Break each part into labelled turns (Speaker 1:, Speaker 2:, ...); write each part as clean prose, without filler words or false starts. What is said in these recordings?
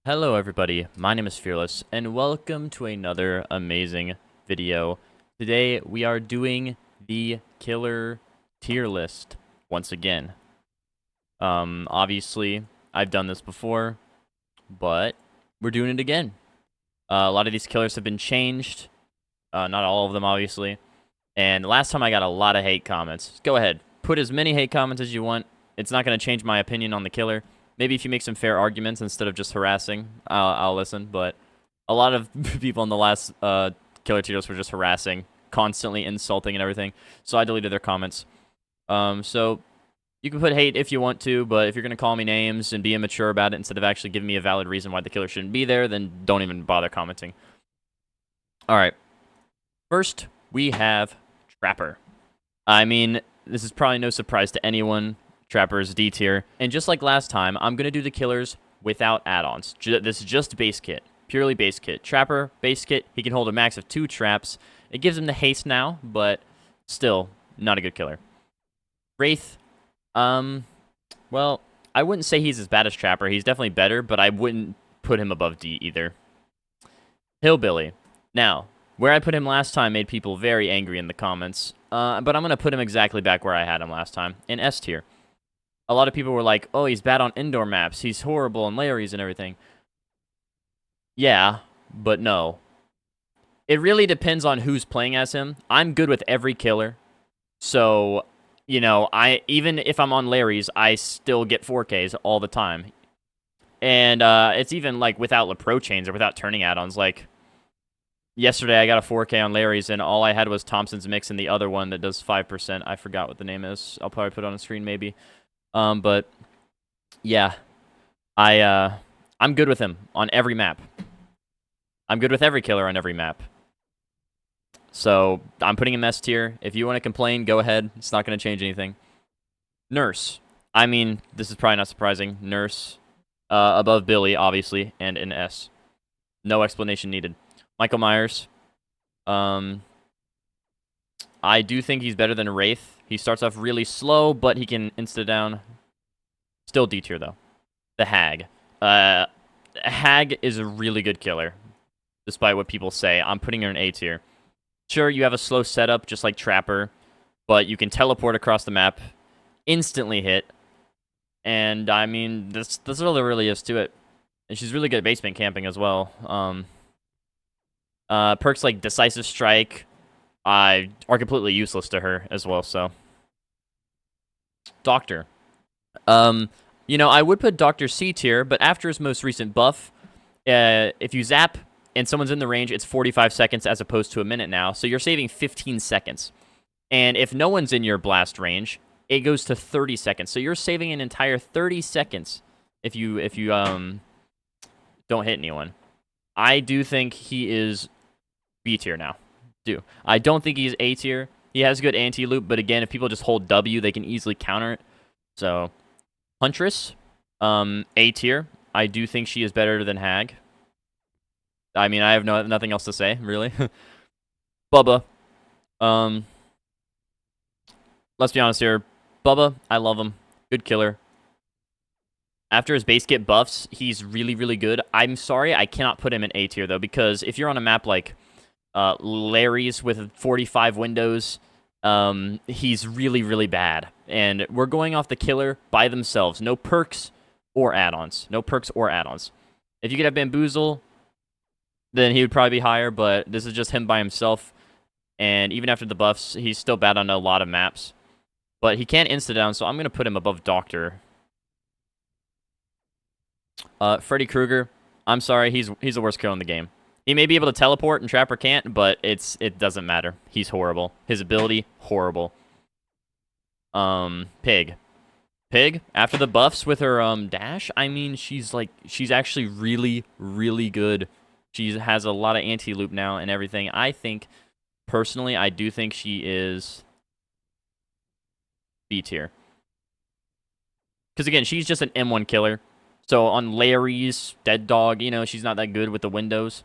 Speaker 1: Hello everybody, my name is Fearlxss, and welcome to another amazing video. Today we are doing the killer tier list once again. Obviously, I've done this before, but we're doing it again. A lot of these killers have been changed, not all of them obviously, and last time I got a lot of hate comments. Go ahead, put as many hate comments as you want. It's not going to change my opinion on the killer. Maybe if you make some fair arguments instead of just harassing, I'll listen. But a lot of people in the last killer tiers were just harassing, constantly insulting and everything. So I deleted their comments. So you can put hate if you want to, but if you're going to call me names and be immature about it instead of actually giving me a valid reason why the killer shouldn't be there, then don't even bother commenting. All right. First, we have Trapper. I mean, this is probably no surprise to anyone. Trapper's D tier. And just like last time, I'm going to do the killers without add-ons. This is just base kit. Purely base kit. Trapper, base kit, he can hold a max of 2 traps. It gives him the haste now, but still not a good killer. Wraith, well, I wouldn't say he's as bad as Trapper. He's definitely better, but I wouldn't put him above D either. Hillbilly. Now, where I put him last time made people very angry in the comments, but I'm going to put him exactly back where I had him last time, in S tier. A lot of people were like, oh, he's bad on indoor maps. He's horrible on Larry's and everything. Yeah, but no. It really depends on who's playing as him. I'm good with every killer. So, you know, even if I'm on Larry's, I still get 4Ks all the time. And it's even, like, without LaPro chains or without turning add-ons. Like, yesterday I got a 4K on Larry's, and all I had was Thompson's Mix and the other one that does 5%. I forgot what the name is. I'll probably put it on the screen maybe. But yeah, I'm good with him on every map. I'm good with every killer on every map. So I'm putting him S tier. If you want to complain, go ahead. It's not going to change anything. Nurse. I mean, this is probably not surprising. Nurse, above Billy, obviously, and an S. No explanation needed. Michael Myers. I do think he's better than Wraith. He starts off really slow, but he can insta-down. Still D tier, though. The Hag. Hag is a really good killer, despite what people say. I'm putting her in A tier. Sure, you have a slow setup, just like Trapper, but you can teleport across the map, instantly hit, and, I mean, that's all there really is to it. And she's really good at basement camping as well. Perks like Decisive Strike are completely useless to her as well, so. Doctor. You know, I would put Doctor C tier, but after his most recent buff, if you zap and someone's in the range, it's 45 seconds as opposed to a minute now, so you're saving 15 seconds. And if no one's in your blast range, it goes to 30 seconds, so you're saving an entire 30 seconds if you don't hit anyone. I do think he is B tier now. I don't think he's A tier. He has good anti-loop, but again, if people just hold W, they can easily counter it. So, Huntress, A tier. I do think she is better than Hag. I mean, I have nothing else to say, really. Bubba. Let's be honest here. Bubba, I love him. Good killer. After his base kit buffs, he's really, really good. I'm sorry, I cannot put him in A tier, though, because if you're on a map like Larry's with 45 windows, he's really, really bad. And we're going off the killer by themselves. No perks or add-ons. No perks or add-ons. If you could have Bamboozle, then he would probably be higher, but this is just him by himself. And even after the buffs, he's still bad on a lot of maps. But he can insta-down, so I'm going to put him above Doctor. Freddy Krueger, I'm sorry, he's the worst killer in the game. He may be able to teleport and Trapper can't, but it doesn't matter. He's horrible. His ability, horrible. Pig. Pig, after the buffs with her dash, I mean, she's actually really, really good. She has a lot of anti-loop now and everything. I think, personally, I do think she is B tier. Because again, she's just an M1 killer. So on Larry's, Dead Dog, you know, she's not that good with the windows.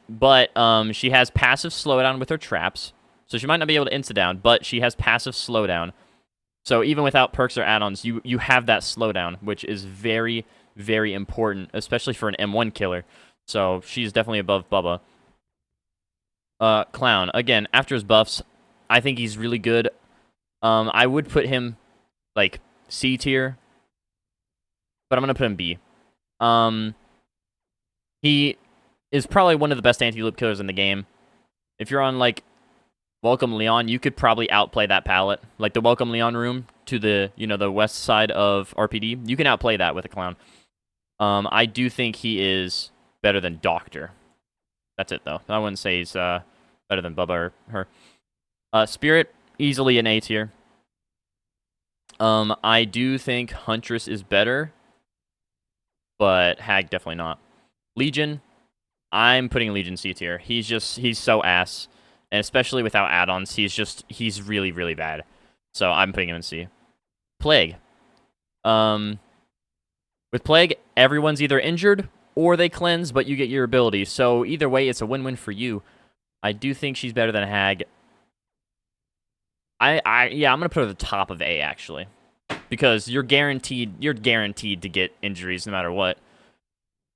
Speaker 1: But she has passive slowdown with her traps. So she might not be able to insta-down, but she has passive slowdown. So even without perks or add-ons, you have that slowdown, which is very, very important, especially for an M1 killer. So she's definitely above Bubba. Clown, again, after his buffs, I think he's really good. I would put him, like, C tier, but I'm going to put him B. He is probably one of the best anti-loop killers in the game. If you're on, like, Welcome Leon, you could probably outplay that palette. Like, the Welcome Leon room to the, the west side of RPD, you can outplay that with a Clown. I do think he is better than Doctor. That's it, though. I wouldn't say he's better than Bubba or her. Spirit, easily an A tier. I do think Huntress is better, but Hag definitely not. Legion, I'm putting Legion C tier. He's so ass. And especially without add-ons, he's really, really bad. So I'm putting him in C. Plague. With Plague, everyone's either injured or they cleanse, but you get your ability. So either way, it's a win-win for you. I do think she's better than Hag. I'm gonna put her at the top of A actually, because you're guaranteed to get injuries no matter what.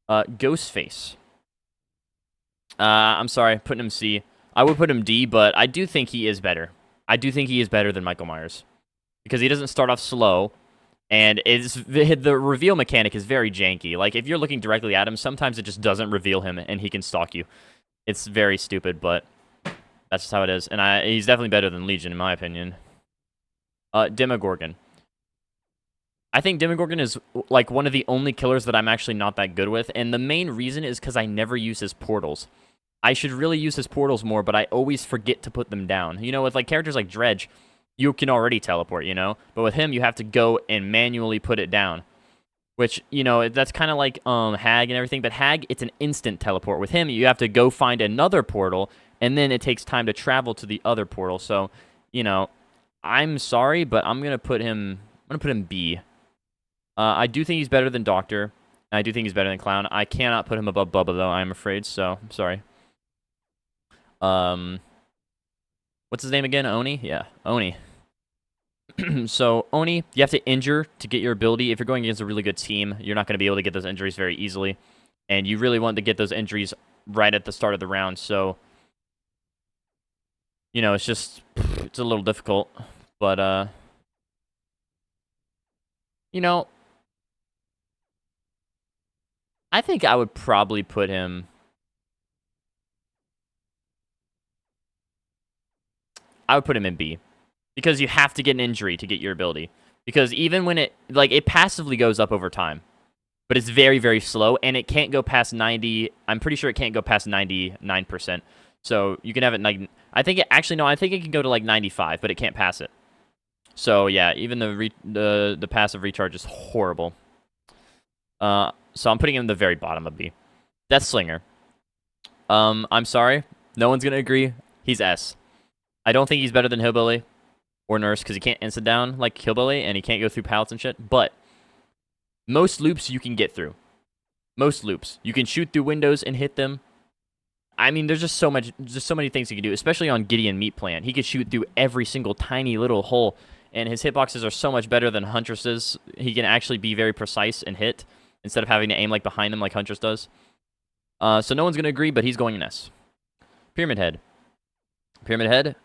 Speaker 1: Ghostface. I'm sorry, putting him C. I would put him D, but I do think he is better. I do think he is better than Michael Myers because he doesn't start off slow, and the reveal mechanic is very janky. Like if you're looking directly at him, sometimes it just doesn't reveal him, and he can stalk you. It's very stupid, but that's just how it is. And he's definitely better than Legion, in my opinion. Demogorgon. I think Demogorgon is like one of the only killers that I'm actually not that good with, and the main reason is because I never use his portals. I should really use his portals more, but I always forget to put them down. With like characters like Dredge, you can already teleport, But with him, you have to go and manually put it down. Which, that's kind of like Hag and everything, but Hag, it's an instant teleport. With him, you have to go find another portal, and then it takes time to travel to the other portal. So, I'm sorry, but I'm gonna put him B. I do think he's better than Doctor. I do think he's better than Clown. I cannot put him above Bubba though, I'm afraid, so I'm sorry. What's his name again? Oni? Yeah, Oni. So, Oni, you have to injure to get your ability. If you're going against a really good team, you're not going to be able to get those injuries very easily. And you really want to get those injuries right at the start of the round. So, it's a little difficult. But, I think I would probably put him... I would put him in B. Because you have to get an injury to get your ability. Because even when it passively goes up over time. But it's very, very slow, and it can't go past 90... I'm pretty sure it can't go past 99%. So you can have it... I think it can go to like 95, but it can't pass it. So yeah, even the passive recharge is horrible. So I'm putting him in the very bottom of B. Deathslinger. I'm sorry. No one's going to agree. He's S. I don't think he's better than Hillbilly or Nurse because he can't instant down like Hillbilly and he can't go through pallets and shit. But most loops you can get through. Most loops. You can shoot through windows and hit them. I mean, there's just so many things he can do, especially on Gideon Meat Plant. He could shoot through every single tiny little hole, and his hitboxes are so much better than Huntress's. He can actually be very precise and hit instead of having to aim like behind him like Huntress does. So no one's going to agree, but he's going in S. Pyramid Head. Pyramid Head,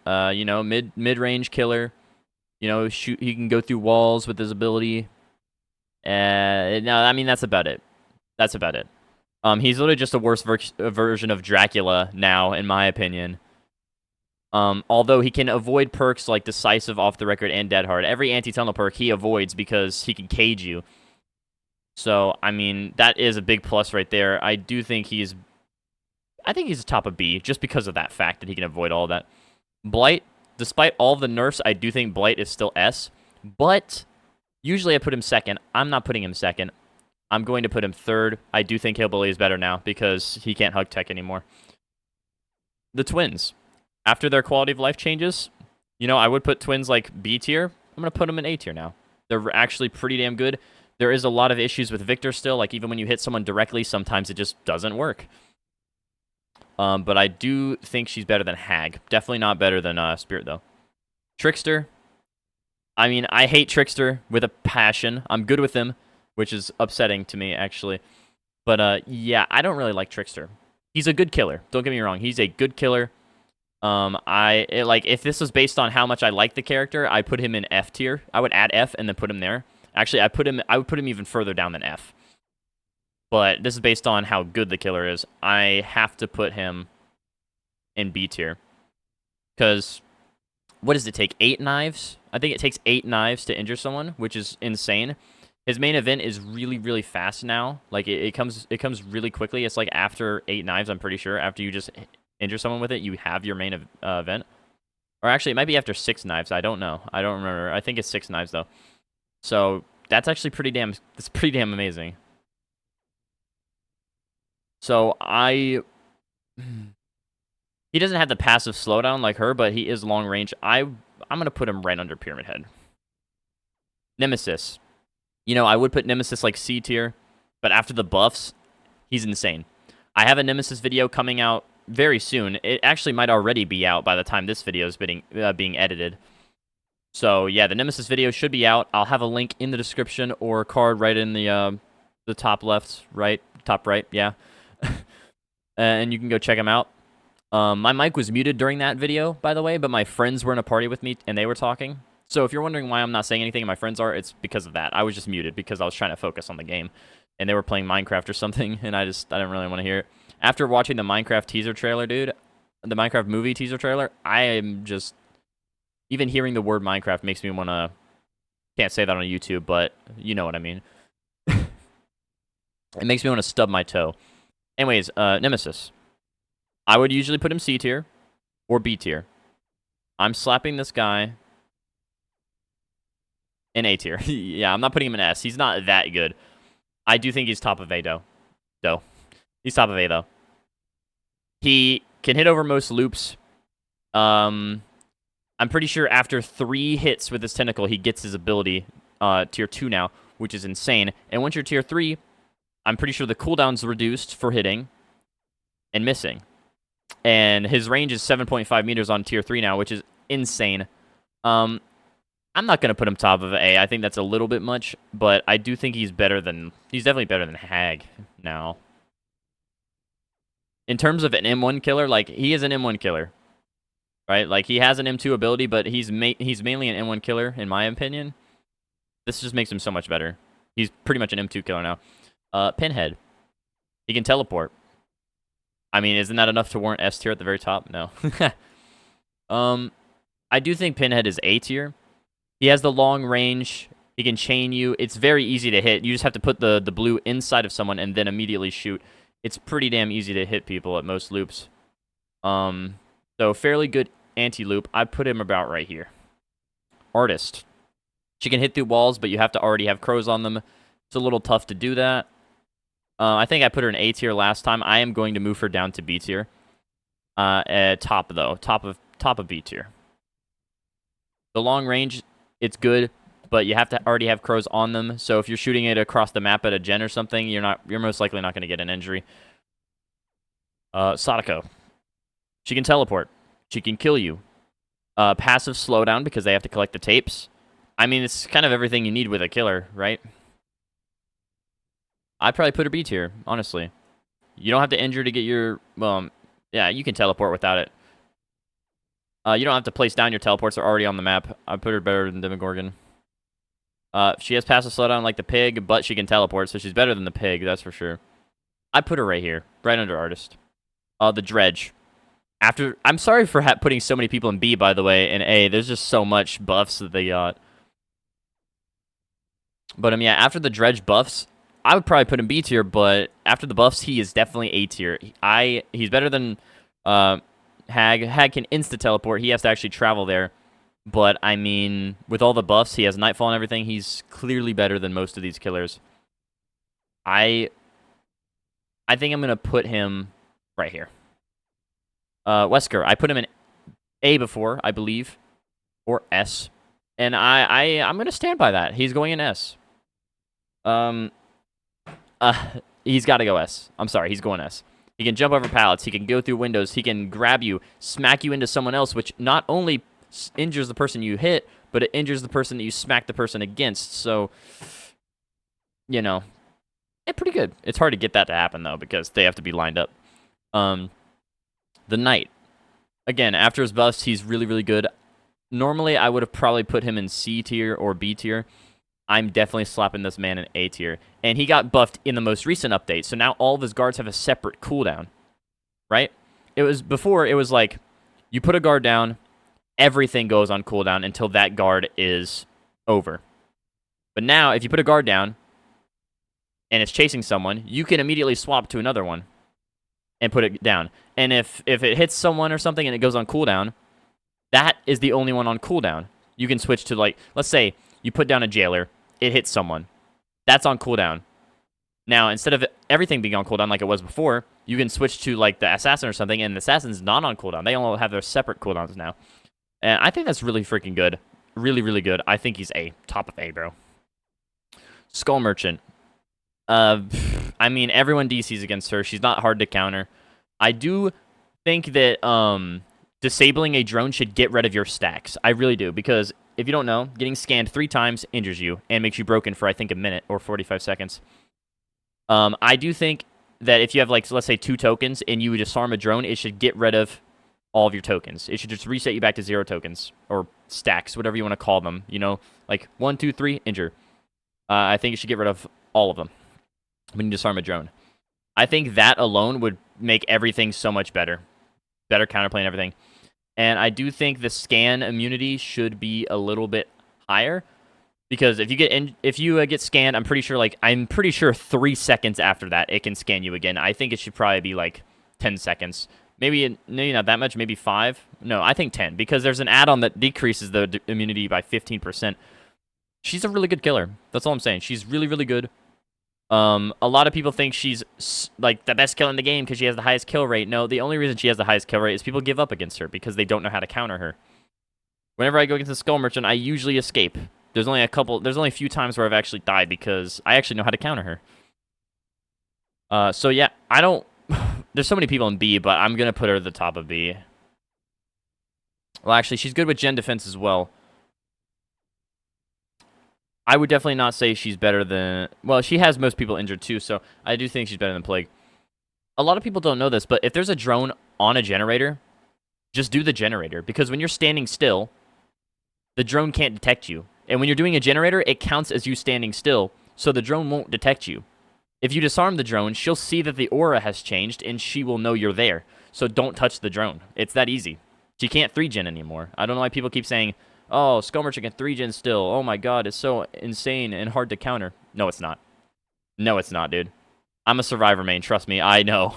Speaker 1: mid-range killer. He can go through walls with his ability. No, I mean, that's about it. He's literally just a worse version of Dracula now, in my opinion. Although he can avoid perks like Decisive, Off the Record, and Dead Hard. Every anti-tunnel perk he avoids because he can cage you. So, I mean, that is a big plus right there. I think he's the top of B, just because of that fact that he can avoid all of that. Blight, despite all the nerfs, I do think Blight is still S. But, usually I put him second. I'm not putting him second. I'm going to put him third. I do think Hillbilly is better now, because he can't hug tech anymore. The Twins. After their quality of life changes, I would put Twins like B tier. I'm going to put them in A tier now. They're actually pretty damn good. There is a lot of issues with Victor still. Like, even when you hit someone directly, sometimes it just doesn't work. But I do think she's better than Hag. Definitely not better than Spirit, though. Trickster. I mean, I hate Trickster with a passion. I'm good with him. which is upsetting to me, actually. But, yeah, I don't really like Trickster. He's a good killer. Don't get me wrong. He's a good killer. Like, if this was based on how much I like the character, I put him in F tier. I would add F and then put him there. Actually, I would put him even further down than F. But this is based on how good the killer is. I have to put him in B tier. Because, what does it take? 8 knives? I think it takes 8 knives to injure someone, which is insane. His main event is really, really fast now. Like, it comes really quickly. It's like after 8 knives, I'm pretty sure. After you just injure someone with it, you have your main event. Or actually, it might be after 6 knives. I don't know. I don't remember. I think it's 6 knives, though. So, that's actually pretty damn amazing. So, he doesn't have the passive slowdown like her, but he is long range. I'm going to put him right under Pyramid Head. Nemesis. You know, I would put Nemesis like C tier, but after the buffs, he's insane. I have a Nemesis video coming out very soon. It actually might already be out by the time this video is being edited. So, yeah, the Nemesis video should be out. I'll have a link in the description or card right in the top left, right, top right, yeah. And you can go check him out. My mic was muted during that video, by the way, but my friends were in a party with me, and they were talking. So if you're wondering why I'm not saying anything and my friends are, it's because of that. I was just muted because I was trying to focus on the game. And they were playing Minecraft or something, and I didn't really want to hear it. After watching the Minecraft teaser trailer, dude, the Minecraft movie teaser trailer, I am just... Even hearing the word Minecraft makes me want to... Can't say that on YouTube, but you know what I mean. It makes me want to stub my toe. Anyways, Nemesis. I would usually put him C tier or B tier. I'm slapping this guy in A tier. Yeah, I'm not putting him in S. He's not that good. I do think he's top of A, though. He's top of A, though. He can hit over most loops. I'm pretty sure after 3 hits with his tentacle, he gets his ability tier 2 now, which is insane. And once you're tier 3, I'm pretty sure the cooldown's reduced for hitting and missing. And his range is 7.5 meters on tier 3 now, which is insane. I'm not going to put him top of A. I think that's a little bit much, but I do think he's definitely better than Hag now. In terms of an M1 killer, like, he is an M1 killer, right? Like, he has an M2 ability, but he's mainly an M1 killer, in my opinion. This just makes him so much better. He's pretty much an M2 killer now. Pinhead. He can teleport. I mean, isn't that enough to warrant S tier at the very top? No. I do think Pinhead is A tier. He has the long range. He can chain you. It's very easy to hit. You just have to put the blue inside of someone and then immediately shoot. It's pretty damn easy to hit people at most loops. So fairly good anti-loop. I put him about right here. Artist. She can hit through walls, but you have to already have crows on them. It's a little tough to do that. I think I put her in A tier last time. I am going to move her down to B tier. Top, though. Top of B tier. The long range, it's good, but you have to already have crows on them. So if you're shooting it across the map at a gen or something, you're most likely not going to get an injury. Sadako. She can teleport. She can kill you. Passive slowdown because they have to collect the tapes. I mean, it's kind of everything you need with a killer, right? I'd probably put her B tier, honestly. You don't have to injure to get your... Well, yeah, you can teleport without it. You don't have to place down your teleports. They're already on the map. I put her better than Demogorgon. She has passive slowdown like the pig, but she can teleport, so she's better than the pig, that's for sure. I put her right here, right under Artist. The Dredge. I'm sorry for putting so many people in B, by the way, and A. There's just so much buffs that they got. But, yeah, after the Dredge buffs, I would probably put him B tier, but after the buffs, he is definitely A tier. He's better than Hag. Hag can insta-teleport. He has to actually travel there. But, I mean, with all the buffs, he has Nightfall and everything, he's clearly better than most of these killers. I think I'm going to put him right here. Wesker, I put him in A before, I believe, or S. And I'm going to stand by that. He's going in S. He's got to go S. I'm sorry, he's going S. He can jump over pallets. He can go through windows. He can grab you, smack you into someone else, which not only injures the person you hit, but it injures the person that you smack the person against. So, you know, pretty good. It's hard to get that to happen, though, because they have to be lined up. The Knight. Again, after his buffs, he's really, really good. Normally, I would have probably put him in C tier or B tier. I'm definitely slapping this man in A tier. And he got buffed in the most recent update, so now all of his guards have a separate cooldown, right? Before, it was like, you put a guard down, everything goes on cooldown until that guard is over. But now, if you put a guard down, and it's chasing someone, you can immediately swap to another one and put it down. And if it hits someone or something and it goes on cooldown, that is the only one on cooldown. You can switch to, like, let's say you put down a jailer, it hits someone. That's on cooldown. Now, instead of everything being on cooldown like it was before, you can switch to, like, the assassin or something, and the assassin's not on cooldown. They all have their separate cooldowns now. And I think that's really freaking good. Really, really good. I think he's A. Top of A, bro. Skull Merchant. I mean, everyone DCs against her. She's not hard to counter. I do think that disabling a drone should get rid of your stacks. I really do, because if you don't know, getting scanned 3 times injures you and makes you broken for, I think, a minute or 45 seconds. I do think that if you have, like, let's say 2 tokens and you disarm a drone, it should get rid of all of your tokens. It should just reset you back to 0 tokens or stacks, whatever you want to call them. You know, like 1, 2, 3, injure. I think it should get rid of all of them when you disarm a drone. I think that alone would make everything so much better. Better counterplay and everything. And I do think the scan immunity should be a little bit higher, because if you get scanned, I'm pretty sure 3 seconds after that it can scan you again. I think it should probably be like 10 seconds. Maybe not that much, maybe 5. No, I think 10, because there's an add-on that decreases the immunity by 15%. She's a really good killer. That's all I'm saying. She's really, really good. A lot of people think she's, like, the best killer in the game because she has the highest kill rate. No, the only reason she has the highest kill rate is people give up against her because they don't know how to counter her. Whenever I go against the Skull Merchant, I usually escape. There's only a few times where I've actually died because I actually know how to counter her. So yeah, I don't... There's so many people in B, but I'm going to put her at the top of B. Well, actually, she's good with gen defense as well. I would definitely not say she's better than... Well, she has most people injured too, so I do think she's better than Plague. A lot of people don't know this, but if there's a drone on a generator, just do the generator. Because when you're standing still, the drone can't detect you. And when you're doing a generator, it counts as you standing still, so the drone won't detect you. If you disarm the drone, she'll see that the aura has changed, and she will know you're there. So don't touch the drone. It's that easy. She can't 3-gen anymore. I don't know why people keep saying... Oh, Skull Merchant can 3-gen still. Oh my god, it's so insane and hard to counter. No, it's not. No, it's not, dude. I'm a Survivor main, trust me. I know.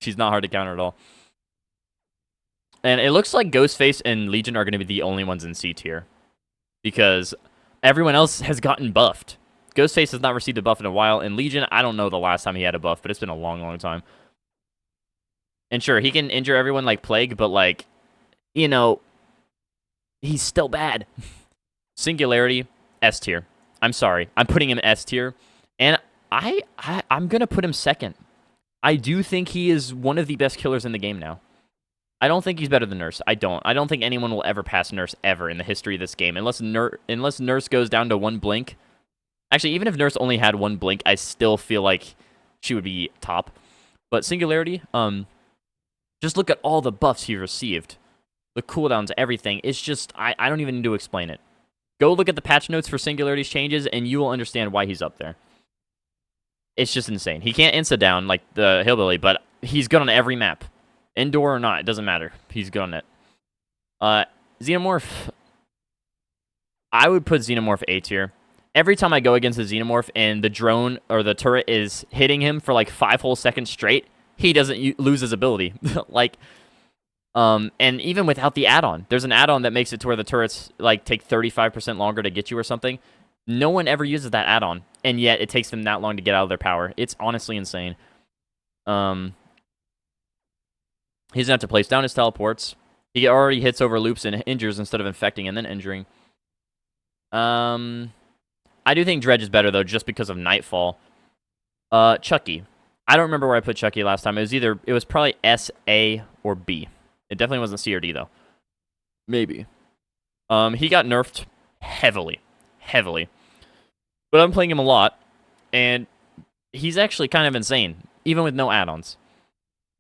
Speaker 1: She's not hard to counter at all. And it looks like Ghostface and Legion are going to be the only ones in C tier, because everyone else has gotten buffed. Ghostface has not received a buff in a while, and Legion, I don't know the last time he had a buff, but it's been a long, long time. And sure, he can injure everyone like Plague, but, like, you know... He's still bad. Singularity, S tier. I'm sorry. I'm putting him S tier. And I'm going to put him second. I do think he is one of the best killers in the game now. I don't think he's better than Nurse. I don't think anyone will ever pass Nurse ever in the history of this game. Unless Nurse goes down to 1 blink. Actually, even if Nurse only had 1 blink, I still feel like she would be top. But Singularity, just look at all the buffs he received. The cooldowns, everything. It's just, I don't even need to explain it. Go look at the patch notes for Singularity's changes, and you will understand why he's up there. It's just insane. He can't insta down like the Hillbilly, but he's good on every map. Indoor or not, it doesn't matter. He's good on it. Xenomorph. I would put Xenomorph A tier. Every time I go against the Xenomorph and the drone or the turret is hitting him for like 5 whole seconds straight, he doesn't lose his ability. Like... and even without the add-on, there's an add-on that makes it to where the turrets, like, take 35% longer to get you or something. No one ever uses that add-on, and yet it takes them that long to get out of their power. It's honestly insane. He doesn't have to place down his teleports. He already hits over loops and injures instead of infecting and then injuring. I do think Dredge is better, though, just because of Nightfall. Chucky. I don't remember where I put Chucky last time. It was probably S, A, or B. It definitely wasn't C or D, though. Maybe. He got nerfed heavily. Heavily. But I'm playing him a lot. And he's actually kind of insane, even with no add-ons.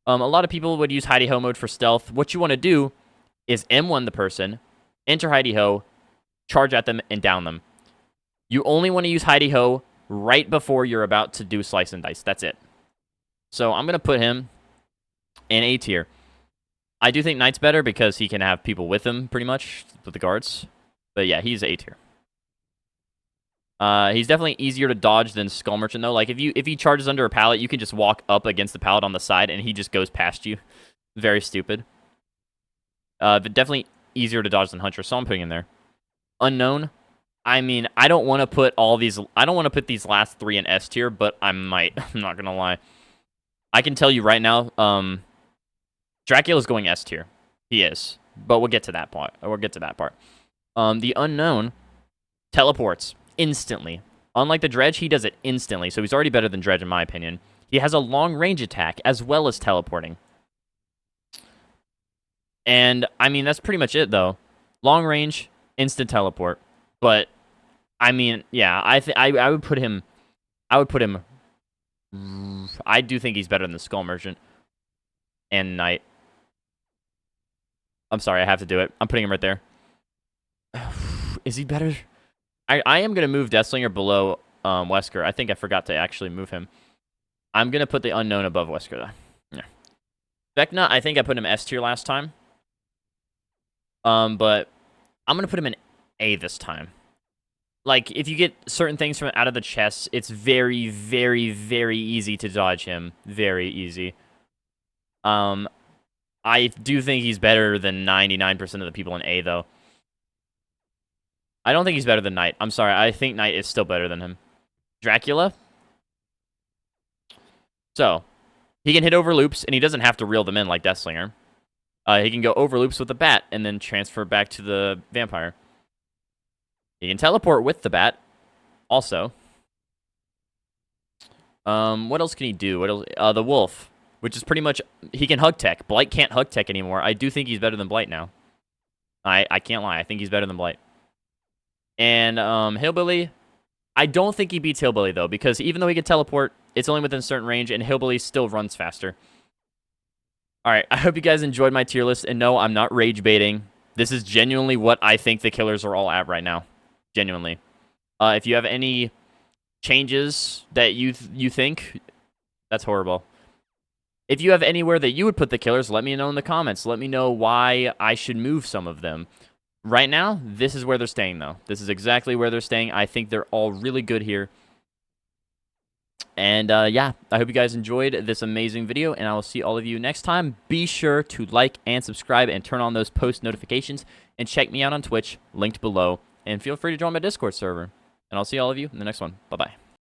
Speaker 1: A lot of people would use hidey-ho mode for stealth. What you want to do is M1 the person, enter hidey-ho, charge at them, and down them. You only want to use hidey-ho right before you're about to do slice and dice. That's it. So I'm going to put him in A tier. I do think Knight's better because he can have people with him, pretty much, with the guards. But yeah, he's A tier. He's definitely easier to dodge than Skull Merchant, though. Like, if he charges under a pallet, you can just walk up against the pallet on the side, and he just goes past you. Very stupid. But definitely easier to dodge than Hunter, so I'm putting him there. Unknown. I mean, I don't want to put all these... I don't want to put these last 3 in S tier, but I might. I'm not going to lie. I can tell you right now, Dracula's going S tier. He is. But we'll get to that part. The Unknown teleports instantly. Unlike the Dredge, he does it instantly, so he's already better than Dredge in my opinion. He has a long range attack as well as teleporting. And, I mean, that's pretty much it, though. Long range, instant teleport. But, I mean, yeah, I would put him... I do think he's better than the Skull Merchant and Knight. I'm sorry, I have to do it. I'm putting him right there. Is he better? I am going to move Deathslinger below Wesker. I think I forgot to actually move him. I'm going to put the Unknown above Wesker, though. Yeah. Vecna, I think I put him S tier last time. But I'm going to put him in A this time. Like, if you get certain things from out of the chest, it's very, very, very easy to dodge him. Very easy. I do think he's better than 99% of the people in A, though. I don't think he's better than Knight. I'm sorry. I think Knight is still better than him. Dracula. So, he can hit over loops, and he doesn't have to reel them in like Deathslinger. He can go over loops with the bat, and then transfer back to the vampire. He can teleport with the bat, also. What else can he do? What else? The wolf, which is pretty much... He can hug tech. Blight can't hug tech anymore. I do think he's better than Blight now. I can't lie. I think he's better than Blight. And Hillbilly, I don't think he beats Hillbilly, though, because even though he can teleport, it's only within a certain range, and Hillbilly still runs faster. Alright, I hope you guys enjoyed my tier list, and no, I'm not rage baiting. This is genuinely what I think the killers are all at right now. Genuinely. If you have any changes that you think, that's horrible. If you have anywhere that you would put the killers, let me know in the comments. Let me know why I should move some of them. Right now, this is where they're staying, though. This is exactly where they're staying. I think they're all really good here. And, yeah, I hope you guys enjoyed this amazing video, and I will see all of you next time. Be sure to like and subscribe and turn on those post notifications, and check me out on Twitch, linked below, and feel free to join my Discord server. And I'll see all of you in the next one. Bye-bye.